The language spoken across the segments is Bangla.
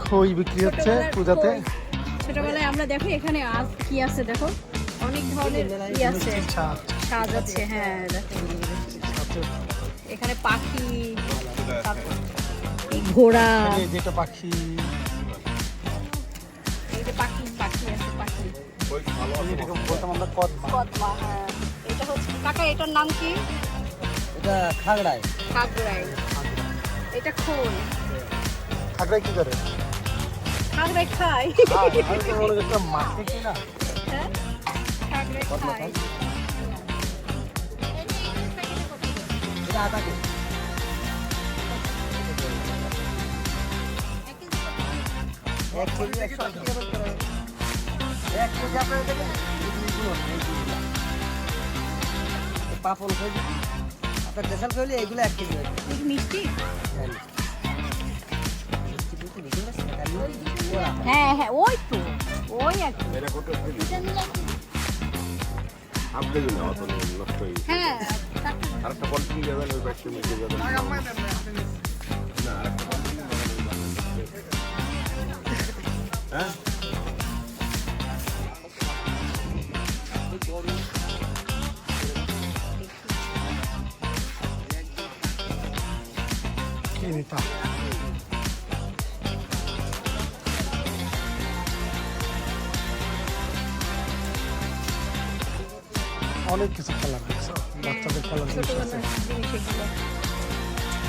খই বিক্রি হচ্ছে পূজাতে। ছোটবেলায় আমরা দেখো এখানে আজ কি আছে, দেখো অনেক ধরনের কি আছে, সাজ আছে। হ্যাঁ দেখো এখানে পাখি, ঘোড়া, যেটা পাখি, এই যে পাখি পাখি আছে, পাখি বলতাম আমরা কদমা। কদমা। হ্যাঁ এটা হচ্ছে কাকা, এটার নাম কি? এটা খাগড়ায়। খাগড়াই। এটা খোল। খাগড়াই কি করে? খাগড়াই খায়। মাঠে কিনা হ্যাঁ খাগড়াই খায়। এটা আটা কি? এক কেজি 180 টাকা করে। এক কেজি আপনারা দেবেন? পাপল খাই। আপনার দেশাল খাইলে এগুলো 1 কেজি হয়। এই মিষ্টি। হ্যাঁ হ্যাঁ ওই তো, ওই আর কি। হ্যাঁ আরেকটা পলিথিন যাবেন ওই ব্যাগটা নিয়ে যাবেন। হ্যাঁ কি নিতা অনেক কিছু খেলার দেখছো, বাচ্চাদের খেলার জিনিস আছে।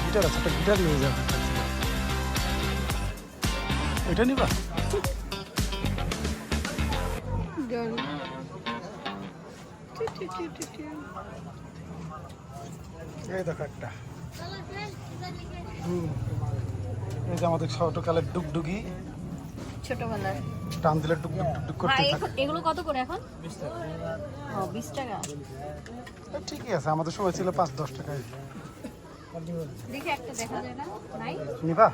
গিটার আছে, একটা গিটার নিয়ে যাবে। এটা নিবা? এই দেখো একটা। এই যে আমাদের ছোটকালের ডুগডুগি, ছোটবেলার টান দিলে ডুগ ডুগ ডুগ করতে থাকে। এগুলো কত করে এখন? 20 টাকা। ঠিকই আছে, আমাদের সময় ছিল 5-10 টাকায়। দেখি একটা দেখা যায় না? নাই নিবা?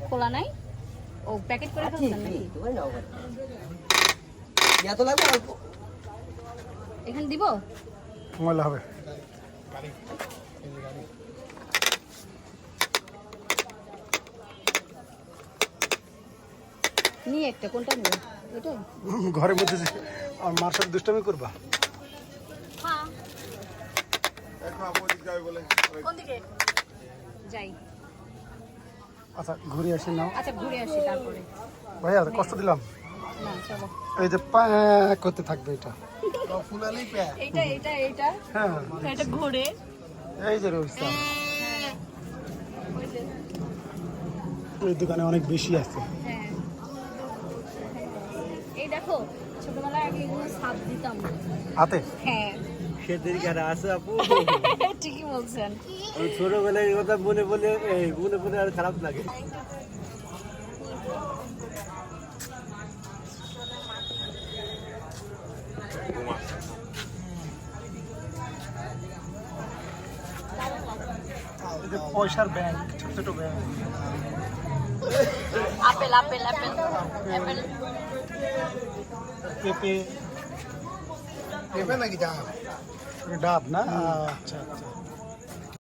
খোলা নাই? ও প্যাকেট করে ফেলছেন নাকি? এত লাগবে অল্প। এখানে দিব? ময়লা হবে। নিয়ে একটা, কোনটা নেবে? এটাই? ঘরের মধ্যে যে আমার মার সাথে দুষ্টামি করবা? হ্যাঁ। কোন দিকে যাই? আচ্ছা ঘুরে আসি নাও। আচ্ছা ঘুরে আসি তারপরে। ভাইয়া কষ্ট দিলাম। না চলো। এই যে প্যাক করতে থাকবে এটা। এইটা এইটা এইটা। হ্যাঁ এটা ঘুরে। এই যে রয়েছে। হ্যাঁ। ওই যে। এই দোকানে অনেক বেশি আছে। হ্যাঁ। এই দেখো ছোটবেলায় আগে এগুলো সাপ দিতাম। হাতে? হ্যাঁ। সেদের কারা আছে আপু? ঠিকই বলছেন। ওই ছোটবেলায় কথা বলে বলে বলে বলে আর খারাপ লাগে। এই যে পয়সার ব্যাংক, ছোট ছোট bank. Apple apple apple apple. পেঁপে। পেঁপে নাকি ডাব? ডাব না? আচ্ছা আচ্ছা।